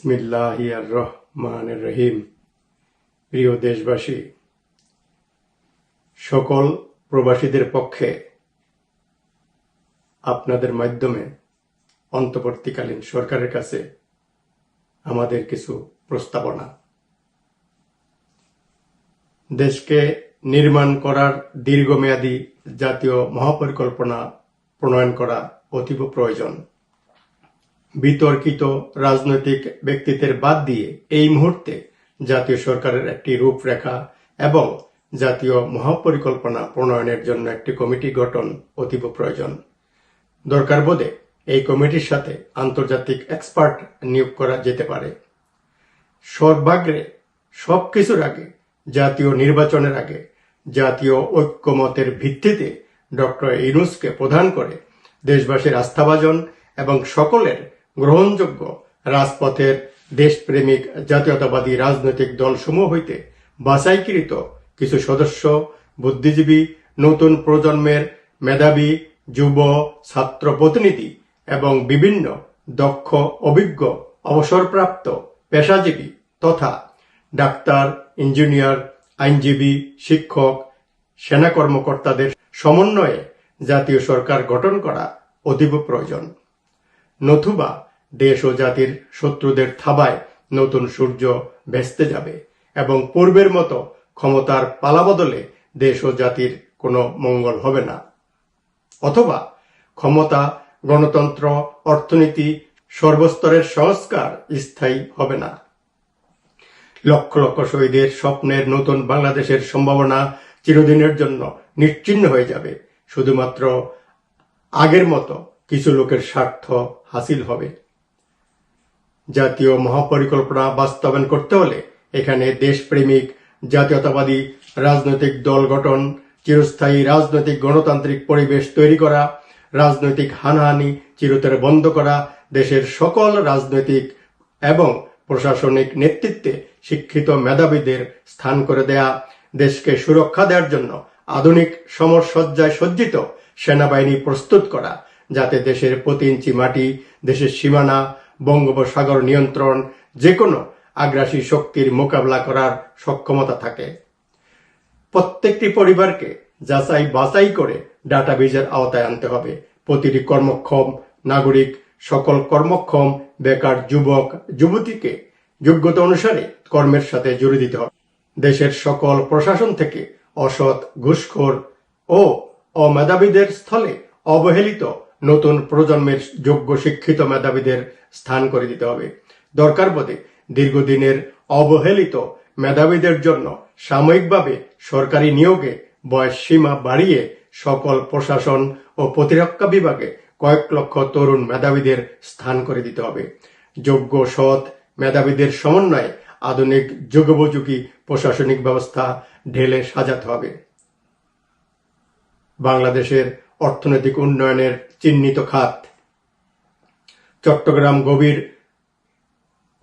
বিসমিল্লাহির রহমানির রহিম। প্রিয় দেশবাসী, সকল প্রবাসীদের পক্ষে আপনাদের মাধ্যমে অন্তর্বর্তীকালীন সরকারের কাছে আমাদের কিছু প্রস্তাবনা। দেশকে নির্মাণ করার দীর্ঘমেয়াদী জাতীয় মহাপরিকল্পনা প্রণয়ন করা অতীব প্রয়োজন। বিতর্কিত রাজনৈতিক ব্যক্তিত্বের বাদ দিয়ে এই মুহূর্তে জাতীয় সরকারের একটি রূপরেখা এবং জাতীয় মহাপরিকল্পনা প্রণয়নের জন্য একটি কমিটি গঠন অতীব প্রয়োজন। দরকার বোধে এই কমিটির সাথে আন্তর্জাতিক এক্সপার্ট নিয়োগ করা যেতে পারে। সর্বাগ্রে সবকিছুর আগে জাতীয় নির্বাচনের আগে জাতীয় ঐক্যমতের ভিত্তিতে ডক্টর ইউনূসকে প্রধান করে দেশবাসীর আস্থাভাজন এবং সকলের গ্রহণযোগ্য রাজপথের দেশপ্রেমিক জাতীয়তাবাদী রাজনৈতিক দলসমূহ হইতে বাছাইকৃত কিছু সদস্য, বুদ্ধিজীবী, নতুন প্রজন্মের মেধাবী যুব ছাত্র প্রতিনিধি এবং বিভিন্ন দক্ষ অভিজ্ঞ অবসরপ্রাপ্ত পেশাজীবী তথা ডাক্তার, ইঞ্জিনিয়ার, আইনজীবী, শিক্ষক, সেনা কর্মকর্তাদের সমন্বয়ে জাতীয় সরকার গঠন করা অতীব প্রয়োজন। নতুবা দেশ ও জাতির শত্রুদের থাবায় নতুন সূর্য ভেস্তে যাবে এবং পূর্বের মতো ক্ষমতার পালাবদলে দেশ ও জাতির কোনো মঙ্গল হবে না। অথবা ক্ষমতা, গণতন্ত্র, অর্থনীতি, সর্বস্তরের সংস্কার স্থায়ী হবে না। লক্ষ লক্ষ শহীদের স্বপ্নের নতুন বাংলাদেশের সম্ভাবনা চিরদিনের জন্য নিশ্চিহ্ন হয়ে যাবে। শুধুমাত্র আগের মতো কিছু লোকের স্বার্থ হাসিল হবে। জাতীয় মহাপরিকল্পনা বাস্তবায়ন করতে হলে এখানে দেশপ্রেমিক জাতীয়তাবাদী রাজনৈতিক দল গঠন, চিরস্থায়ী রাজনৈতিক গণতান্ত্রিক পরিবেশ তৈরি করা, রাজনৈতিক হানাহানি চিরতরে বন্ধ করা, দেশের সকল রাজনৈতিক এবং প্রশাসনিক নেতৃত্বে শিক্ষিত মেধাবীদের স্থান করে দেয়া, দেশকে সুরক্ষা দেওয়ার জন্য আধুনিক সমরসজ্জায় সজ্জিত সেনাবাহিনী প্রস্তুত করা, যাতে দেশের প্রতি ইঞ্চি মাটি, দেশের সীমানা, বঙ্গোপসাগর নিয়ন্ত্রণ, যে কোনো আগ্রাসী শক্তির মোকাবিলা করার সক্ষমতা থাকে। প্রত্যেকটি পরিবারকে যাচাই বাছাই করে ডাটাবেজের আওতায় আনতে হবে। প্রতিটি কর্মক্ষম নাগরিক, সকল কর্মক্ষম বেকার যুবক যুবতীকে যোগ্যতা অনুসারে কর্মের সাথে জুড়ে দিতে হবে। দেশের সকল প্রশাসন থেকে অসৎ, ঘুষখোর ও অমেধাবীদের স্থলে অবহেলিত নতুন প্রজন্মের যোগ্য শিক্ষিত মেধাবীদের স্থান করে দিতে হবে। দরকার বোধে দীর্ঘদিনের অবহেলিত মেধাবীদের জন্য সাময়িকভাবে সরকারি নিয়োগে বয়স সীমা বাড়িয়ে সকল প্রশাসন ও প্রতিরক্ষা বিভাগে কয়েক লক্ষ তরুণ মেধাবীদের স্থান করে দিতে হবে। যোগ্য সৎ মেধাবীদের সমন্বয়ে আধুনিক যুগোপযোগী প্রশাসনিক ব্যবস্থা ঢেলে সাজাতে হবে। বাংলাদেশের অর্থনৈতিক উন্নয়নের চিহ্নিত খাত চট্টগ্রাম গভীর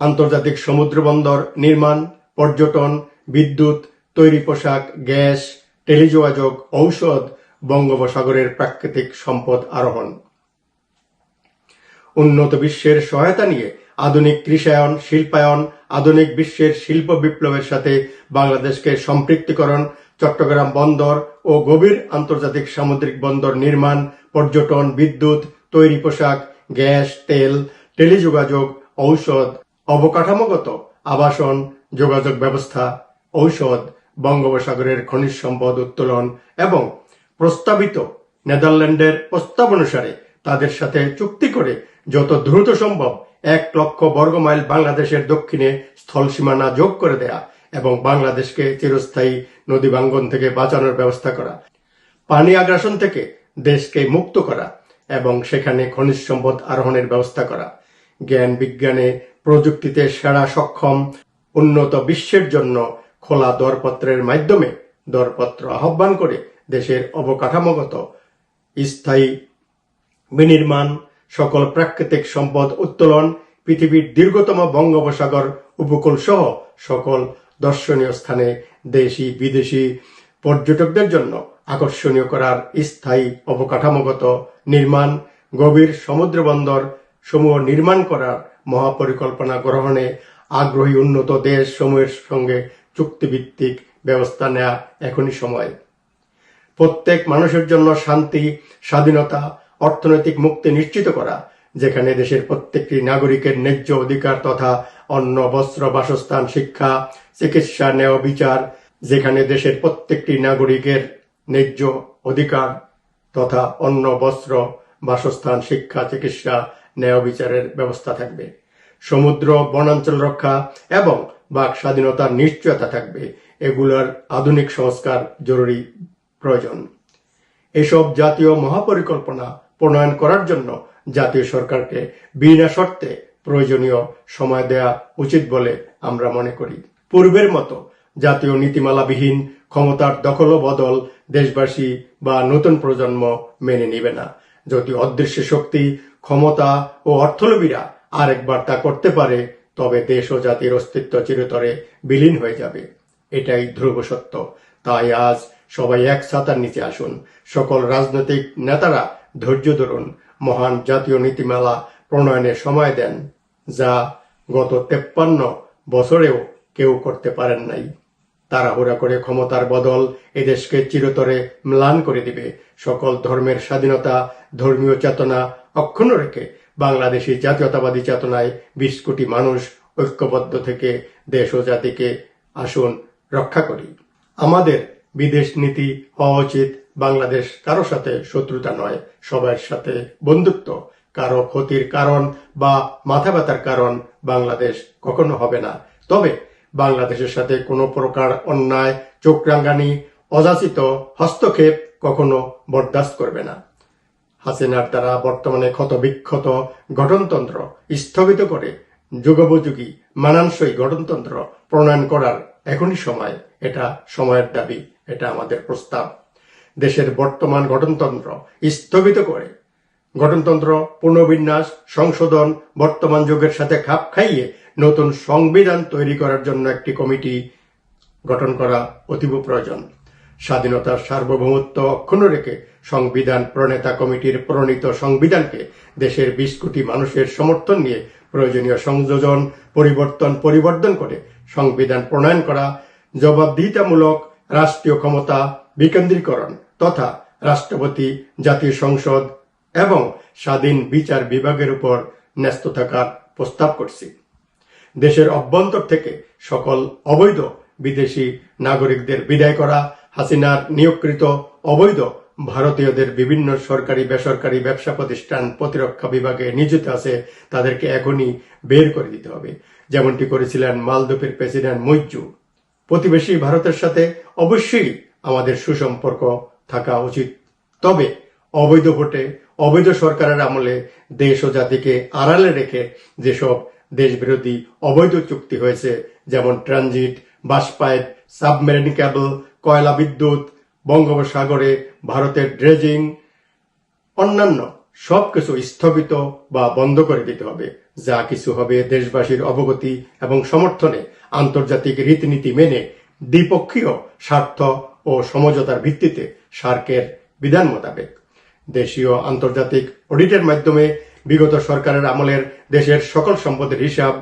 আন্তর্জাতিক সমুদ্র বন্দর নির্মাণ, পর্যটন, বিদ্যুৎ, তৈরি পোশাক, গ্যাস, টেলিযোগাযোগ, ঔষধ, বঙ্গোপসাগরের প্রাকৃতিক সম্পদ আরোহণ। উন্নত বিশ্বের সহায়তা নিয়ে আধুনিক কৃষায়ন, শিল্পায়ন, আধুনিক বিশ্বের শিল্প বিপ্লবের সাথে বাংলাদেশকে সম্পৃক্তকরণ, চট্টগ্রাম বন্দর ও গভীর আন্তর্জাতিক সামুদ্রিক বন্দর নির্মাণ, পর্যটন, বিদ্যুৎ, তৈরি পোশাক, গ্যাস, তেল, টেলিযোগাযোগ, ঔষধ, অবকাঠামোগত আবাসন, যোগাযোগ ব্যবস্থা, ঔষধ, বঙ্গোপসাগরের খনিজ সম্পদ উত্তোলন এবং প্রস্তাবিত নেদারল্যান্ডের প্রস্তাব অনুসারে তাদের সাথে চুক্তি করে যত দ্রুত সম্ভব 1 লক্ষ বর্গমাইল বাংলাদেশের দক্ষিণে স্থল সীমানা যোগ করে দেয়া এবং বাংলাদেশকে চিরস্থায়ী নদী ভাঙ্গন থেকে বাঁচানোর ব্যবস্থা করা, পানি আগ্রাসন থেকে দেশকে মুক্ত করা এবং সেখানে খনিজ সম্পদ আরোহণের ব্যবস্থা করা, জ্ঞান বিজ্ঞানে প্রযুক্তিতে সেরা সক্ষম উন্নত বিশ্বের জন্য খোলা দরপত্রের মাধ্যমে দরপত্র আহ্বান করে দেশের অবকাঠামোগত স্থায়ী বিনির্মাণ, সকল প্রাকৃতিক সম্পদ উত্তোলন, পৃথিবীর দীর্ঘতম বঙ্গোপসাগর উপকূল সহ সকল দর্শনীয় স্থানে দেশি বিদেশি পর্যটকদের জন্য আকর্ষণীয় করার স্থায়ী অবকাঠামোগত নির্মাণ, গভীর সমুদ্র বন্দর সমূহ নির্মাণ করার মহাপরিকল্পনা গ্রহণে আগ্রহী উন্নত দেশ সমূহের সঙ্গে চুক্তিভিত্তিক ব্যবস্থা নেওয়া এখনই সময়। প্রত্যেক মানুষের জন্য শান্তি, স্বাধীনতা, অর্থনৈতিক মুক্তি নিশ্চিত করা, যেখানে দেশের প্রত্যেকটি নাগরিকের ন্যায্য অধিকার তথা অন্ন, বস্ত্র, বাসস্থান, শিক্ষা, চিকিৎসা, ন্যায় বিচার, যেখানে দেশের প্রত্যেকটি নাগরিকের ন্যায্য অধিকার তথা অন্ন, বস্ত্র, বাসস্থান, শিক্ষা, চিকিৎসা, ন্যায় বিচারের ব্যবস্থা থাকবে। সমুদ্র, বনাঞ্চল রক্ষা এবং বাক স্বাধীনতার নিশ্চয়তা থাকবে। এগুলোর আধুনিক সংস্কার জরুরি প্রয়োজন। এসব জাতীয় মহাপরিকল্পনা প্রণয়ন করার জন্য জাতীয় সরকারকে বিনা শর্তে প্রয়োজনীয় সময় দেয়া উচিত বলে আমরা মনে করি। পূর্বের মতো জাতীয় নীতিমালাবিহীন ক্ষমতার দখল বদল দেশবাসী বা নতুন প্রজন্ম মেনে নিবে না। যদি অদৃশ্য শক্তি, ক্ষমতা ও অর্থলোভীরা আরেকবার তা করতে পারে, তবে দেশ ও জাতির অস্তিত্ব চিরতরে বিলীন হয়ে যাবে। এটাই ধ্রুব সত্য। তাই আজ সবাই এক ছাতার নিচে আসুন। সকল রাজনৈতিক নেতারা ধৈর্য ধরুন, মহান জাতীয় নীতিমালা প্রণয়নে সময় দেন, যা গত 53 বছরেও কেউ করতে পারেন নাই। তাড়াহুড়া করে ক্ষমতার বদল এদেশকে চিরতরে ম্লান করে দিবে। সকল ধর্মের স্বাধীনতা, ধর্মীয় চেতনা অক্ষুণ্ণ রেখে বাংলাদেশী জাতীয়তাবাদী চেতনায় 20 কোটি মানুষ ঐক্যবদ্ধ থেকে দেশ ও জাতিকে আসুন রক্ষা করি। আমাদের বিদেশ নীতি হওয়া উচিত বাংলাদেশ কারো সাথে শত্রুতা নয়, সবার সাথে বন্ধুত্ব। কারো ক্ষতির কারণ বা মাথা ব্যথার কারণ বাংলাদেশ কখনো হবে না। তবে বাংলাদেশের সাথে কোনো প্রকার অন্যায়, চোখরাঙ্গানি, অযাচিত হস্তক্ষেপ কখনো বরদাস্ত করবে না। হাসিনার দ্বারা বর্তমানে ক্ষতবিক্ষত গঠনতন্ত্র স্থগিত করে যুগোপযোগী মানানসই গঠনতন্ত্র প্রণয়ন করার এখনই সময়। এটা সময়ের দাবি, এটা আমাদের প্রস্তাব। দেশের বর্তমান গঠনতন্ত্র স্থগিত করে গঠনতন্ত্র পুনর্বিন্যাস, সংশোধন, বর্তমান যুগের সাথে খাপ খাইয়ে নতুন সংবিধান তৈরি করার জন্য একটি কমিটি গঠন করা অতীব প্রয়োজন। স্বাধীনতার সার্বভৌমত্ব অক্ষুণ্ণ রেখে সংবিধান প্রণেতা কমিটির প্রণীত সংবিধানকে দেশের 20 কোটি মানুষের সমর্থন নিয়ে প্রয়োজনীয় সংযোজন, পরিবর্তন করে সংবিধান প্রণয়ন করা, জবাবদিহিতামূলক রাষ্ট্রীয় ক্ষমতা বিকেন্দ্রীকরণ তথা রাষ্ট্রপতি, জাতীয় সংসদ এবং স্বাধীন বিচার বিভাগের উপর ন্যস্ত থাকার প্রস্তাব করছি। দেশের অভ্যন্তর থেকে সকল অবৈধ বিদেশি নাগরিকদের বিদায় করা, হাসিনার নিয়োগকৃত অবৈধ ভারতীয়দের বিভিন্ন সরকারি বেসরকারি ব্যবসা প্রতিষ্ঠান, প্রতিরক্ষা বিভাগে নিয়োজিত আছে তাদেরকে এখনই বের করে দিতে হবে, যেমনটি করেছিলেন মালদ্বীপের প্রেসিডেন্ট মুইজ্জু। প্রতিবেশী ভারতের সাথে অবশ্যই আমাদের সুসম্পর্ক থাকা উচিত। তবে অবৈধ ভোটে, অবৈধ সরকারের আমলে দেশ ও জাতিকে আড়ালে রেখে যেসব দেশবিরোধী অবৈধ চুক্তি হয়েছে, যেমন ট্রানজিট, বাসপাইপ, সাবমেরিন কেবল, কয়লা বিদ্যুৎ, বঙ্গোপসাগরে ভারতের ড্রেজিং, অন্যান্য সবকিছু স্থগিত বা বন্ধ করে দিতে হবে। যা কিছু হবে দেশবাসীর অবগতি এবং সমর্থনে আন্তর্জাতিক রীতিনীতি মেনে দ্বিপক্ষীয় স্বার্থ ও সমঝোতার ভিত্তিতে সার্কের বিধান মোতাবেক। দেশীয় আন্তর্জাতিক অডিটের মাধ্যমে বিগত সরকারের আমলের দেশের সকল সম্পদের হিসাব,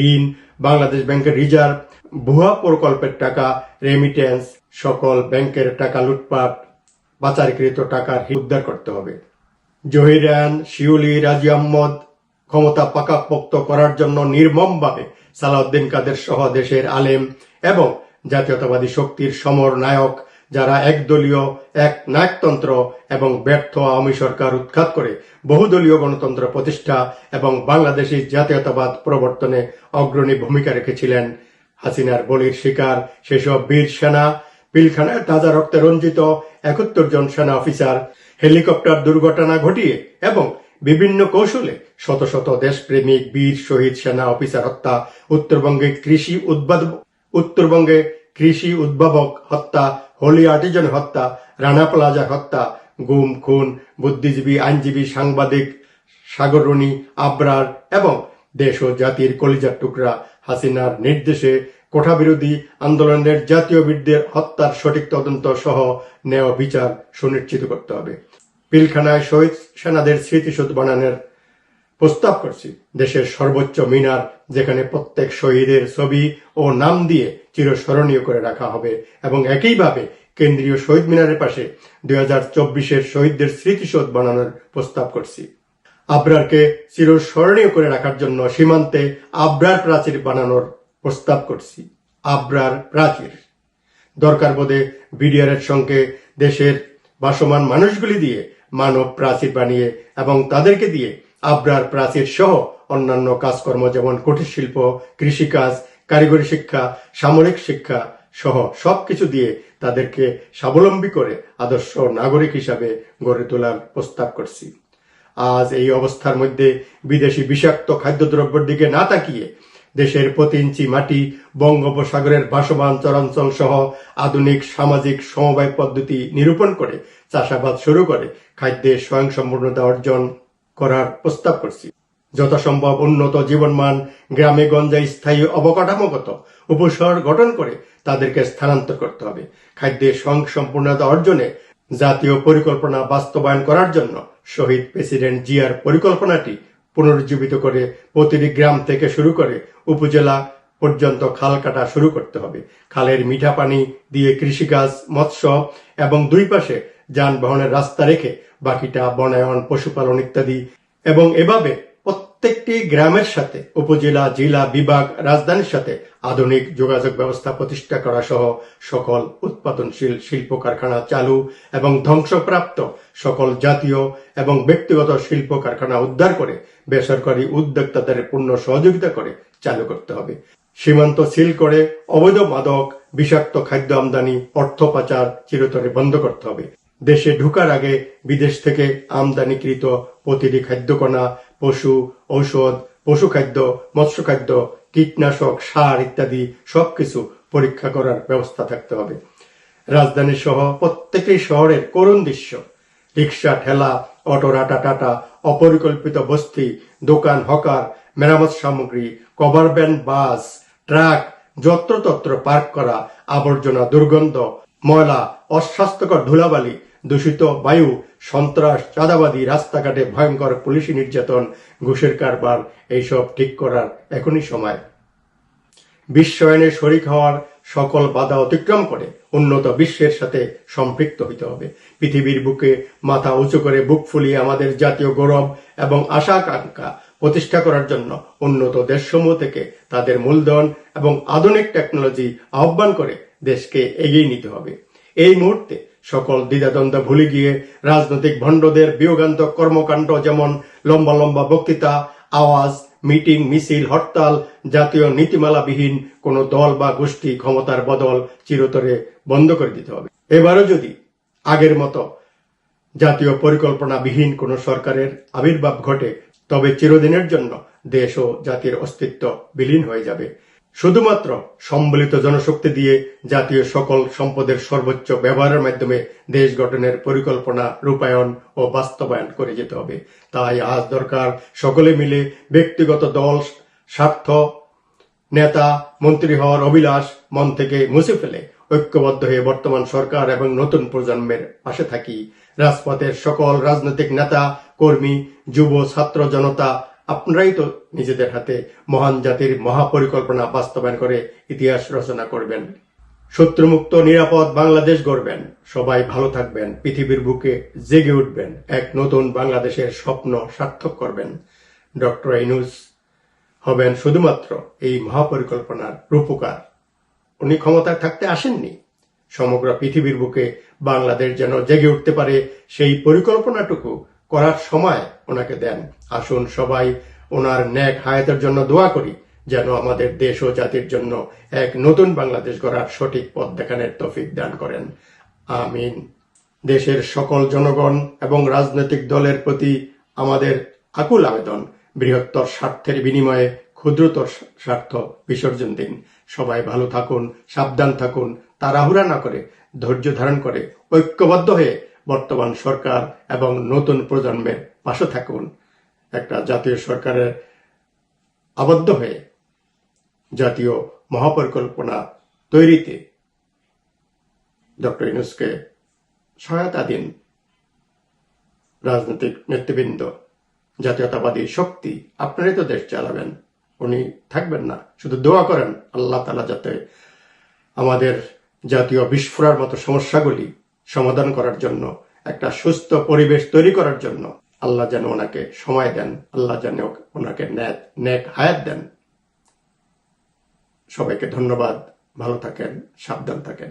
ঋণ, বাংলাদেশ ব্যাংকের রিজার্ভ, ভুয়া প্রকল্পের টাকা, রেমিটেন্স, সকল ব্যাংকের টাকা লুটপাট, পাচারকৃত টাকার উদ্ধার করতে হবে। জহিরান, শিউলি, রাজি আহমদ ক্ষমতা পাকাপোক্ত করার জন্য নির্মমভাবে সালাউদ্দিন কাদের সহ দেশের আলেম এবং জাতীয়তাবাদী শক্তির সমর নায়ক, যারা একদলীয় এক নায়কতন্ত্র এবং ব্যর্থ আওয়ামী সরকার উৎখাত করে বহুদলীয় গণতন্ত্র প্রতিষ্ঠা এবং বাংলাদেশী জাতীয়তাবাদ প্রবর্তনে অগ্রণী ভূমিকা রেখেছিলেন। হাসিনার বলির শিকার সেসব বীর সেনা, পিলখানায় তাজা রক্তে রঞ্জিত 71 জন সেনা অফিসার, হেলিকপ্টার দুর্ঘটনা ঘটিয়ে এবং বিভিন্ন কৌশলে শত শত দেশপ্রেমিক বীর শহীদ সেনা অফিসার হত্যা, উত্তরবঙ্গে কৃষি উদ্ভাবক হত্যা, হোলি আর্টিজান হত্যা, রানা প্লাজা হত্যা, গুম খুন, বুদ্ধিজীবী, আইনজীবী, সাংবাদিক সাগররণী, আবরার এবং দেশ ও জাতির কলিজার টুকরা হাসিনার নির্দেশে কোঠাবিরোধী আন্দোলনের জাতীয় বীরদের হত্যার সঠিক তদন্ত সহ ন্যায় বিচার সুনিশ্চিত করতে হবে। পিলখানায় শহীদ সেনাদের স্মৃতিসৌধ বানানোর প্রস্তাব করছি দেশের সর্বোচ্চ মিনার, যেখানে প্রত্যেক শহীদের ছবি ও নাম দিয়ে চিরস্মরণীয় করে রাখা হবে, এবং একইভাবে কেন্দ্রীয় শহীদ মিনারের পাশে 2024-এর শহীদদের স্মৃতিসৌধ বানানোর প্রস্তাব করছি। আবরারকে চিরস্মরণীয় করে রাখার জন্য সীমান্তে আবরার প্রাচীর বানানোর প্রস্তাব করছি। আবরার প্রাচীর দরকার বোধে বিডিআরের সঙ্গে দেশের বাসমান মানুষগুলি দিয়ে মানব প্রাচীর বানিয়ে এবং তাদেরকে দিয়ে আবরার প্রাচীর সহ অন্যান্য কাজকর্ম যেমন কুটির শিল্প, কৃষিকাজ, কারিগরি শিক্ষা, সামরিক শিক্ষা সহ সবকিছু দিয়ে তাদেরকে স্বাবলম্বী করে আদর্শ নাগরিক হিসাবে গড়ে তোলার প্রস্তাব করছি। আজ এই অবস্থার মধ্যে বিদেশি বিষাক্ত খাদ্যদ্রব্যের দিকে না তাকিয়ে দেশের প্রতি ইঞ্চি মাটি, বঙ্গোপসাগরের ভাসমান চরাঞ্চল সহ আধুনিক সামাজিক সমবায় পদ্ধতি নিরূপণ করে চাষাবাদ শুরু করে খাদ্যের স্বয়ংসম্পূর্ণতা অর্জন করার প্রস্তাব করছি। যথাসম্ভব উন্নত জীবনমান গ্রামে গঞ্জে স্থায়ী অবকাঠামোগত উপশহর গঠন করে তাদেরকে স্থানান্তর করতে হবে। খাদ্যের স্বয়ংসম্পূর্ণতা অর্জনে জাতীয় পরিকল্পনা বাস্তবায়ন করার জন্য শহীদ প্রেসিডেন্ট জিয়ার পরিকল্পনাটি পুনরুজ্জীবিত করে প্রতিটি গ্রাম থেকে শুরু করে উপজেলা পর্যন্ত খাল কাটা শুরু করতে হবে। খালের মিঠা পানি দিয়ে কৃষিকাজ, মৎস্য এবং দুই পাশে যানবাহনের রাস্তা রেখে বাকিটা বনায়ন, পশুপালন ইত্যাদি, এবং এভাবে প্রত্যেকটি গ্রামের সাথে উপজেলা, জেলা, বিভাগ, রাজধানীর সাথে আধুনিক যোগাযোগ ব্যবস্থা প্রতিষ্ঠা করা সহ সকল উৎপাদনশীল শিল্প কারখানা চালু এবং ধ্বংসপ্রাপ্ত সকল জাতীয় এবং ব্যক্তিগত শিল্প কারখানা উদ্ধার করে বেসরকারি উদ্যোক্তাদের পূর্ণ সহযোগিতা করে চালু করতে হবে। সীমান্ত সিল করে অবৈধ মাদক, বিষাক্ত খাদ্য আমদানি, অর্থ পাচার চিরতরে বন্ধ করতে হবে। দেশে ঢুকার আগে বিদেশ থেকে আমদানিকৃত প্রতিটি খাদ্যকণা, পশু ঔষধ, পশু খাদ্য, মৎস্য খাদ্য, কীটনাশক, সার ইত্যাদি সবকিছু পরীক্ষা করার ব্যবস্থা থাকতে হবে। রাজধানী সহ প্রত্যেকটি শহরের করুণ দৃশ্য, রিক্সা, ঠেলা, অটো, রাটা টাটা, অপরিকল্পিত বস্তি, দোকান, হকার, মেরামত সামগ্রী, কভার ভ্যান, বাস, ট্রাক যত্রতত্র পার্ক করা, আবর্জনা, দুর্গন্ধ, ময়লা, অস্বাস্থ্যকর ধুলাবালি, দূষিত বায়ু, সন্ত্রাস, চাঁদাবাদী, রাস্তাঘাটে ভয়ঙ্কর পুলিশি নির্যাতন, ঘুষের কারবার, এইসব ঠিক করার এখনই সময়। বিশ্বায়নে শরিক হওয়ার সকল বাধা অতিক্রম করে উন্নত বিশ্বের সাথে সম্পৃক্ত হইতে হবে। পৃথিবীর বুকে মাথা উঁচু করে বুক ফুলিয়ে আমাদের জাতীয় গৌরব এবং আশা আকাঙ্ক্ষা প্রতিষ্ঠা করার জন্য উন্নত দেশসমূহ থেকে তাদের মূলধন এবং আধুনিক টেকনোলজি আহ্বান করে দেশকে এগিয়ে নিতে হবে। এই মুহূর্তে সকল দ্বিধাদ্বন্দ্ব ভুলে গিয়ে রাজনৈতিক ভণ্ডদের বিয়োগান্তক কর্মকাণ্ড, যেমন লম্বা লম্বা বক্তৃতা, আওয়াজ, মিটিং, মিছিল, হরতাল, জাতীয় নীতিমালাবিহীন কোনো দল বা গোষ্ঠী ক্ষমতার বদল চিরতরে বন্ধ করে দিতে হবে। এবারও যদি আগের মতো জাতীয় পরিকল্পনাবিহীন কোনো সরকারের আবির্ভাব ঘটে, তবে চিরদিনের জন্য দেশ ও জাতির অস্তিত্ব বিলীন হয়ে যাবে। শুধুমাত্র সম্মিলিত জনশক্তি দিয়ে জাতীয় সকল সম্পদের সর্বোচ্চ ব্যবহারের মাধ্যমে দেশ গঠনের পরিকল্পনা রূপায়ণ ও বাস্তবায়ন করে যেতে হবে। তাই আজ দরকার সকলে মিলে ব্যক্তিগত দল, স্বার্থ, নেতা, মন্ত্রী হওয়ার অভিলাষ মন থেকে মুছে ফেলে ঐক্যবদ্ধ হয়ে বর্তমান সরকার এবং নতুন প্রজন্মের পাশে থাকি। রাজপথের সকল রাজনৈতিক নেতা, কর্মী, যুব, ছাত্র জনতা, আপনারাই তো নিজেদের হাতে মহান জাতির মহাপরিকল্পনা বাস্তবায়ন করে ইতিহাস রচনা করবেন। শত্রুমুক্ত নিরাপদ বাংলাদেশ গড়বেন। সবাই ভালো থাকবেন, পৃথিবীর বুকে জেগে উঠবেন, এক নতুন বাংলাদেশের স্বপ্ন সার্থক করবেন। ডক্টর ইউনূস হবেন শুধুমাত্র এই মহাপরিকল্পনার রূপকার। উনি ক্ষমতায় থাকতে আসেননি, সমগ্র পৃথিবীর বুকে বাংলাদেশ যেন জেগে উঠতে পারে সেই পরিকল্পনাটুকু করার সময় ওনাকে দেন। আসুন সবাই ওনার ন্যাক হায়াতের জন্য দোয়া করি, যেন আমাদের দেশ ও জাতির জন্য এক নতুন বাংলাদেশ গড়ার সঠিক পথ দেখানোর তৌফিক দান করেন। আমিন। দেশের সকল জনগণ এবং রাজনৈতিক দলের প্রতি আমাদের আকুল আবেদন, বৃহত্তর স্বার্থের বিনিময়ে ক্ষুদ্রতর স্বার্থ বিসর্জন দিন। সবাই ভালো থাকুন, সাবধান থাকুন, তাড়াহুড়া না করে ধৈর্য ধারণ করে ঐক্যবদ্ধ হয়ে বর্তমান সরকার এবং নতুন প্রজন্মের পাশে থাকুন। একটা জাতীয় সরকারের আবদ্ধ হয়ে জাতীয় মহাপরিকল্পনা তৈরিতে ডক্টর ইউনূসকে সহায়তা দিন। রাজনৈতিক নেতৃবৃন্দ, জাতীয়তাবাদী শক্তি, আপনারাই তো দেশ চালাবেন, উনি থাকবেন না। শুধু দোয়া করেন আল্লাহ তাআলা যাতে আমাদের জাতীয় বিস্ফোরার মতো সমস্যাগুলি সমাধান করার জন্য, একটা সুস্থ পরিবেশ তৈরি করার জন্য আল্লাহ যেন ওনাকে সময় দেন, আল্লাহ যেন ওনাকে নেক হায়াত দেন। সবাইকে ধন্যবাদ, ভালো থাকেন, সাবধান থাকেন।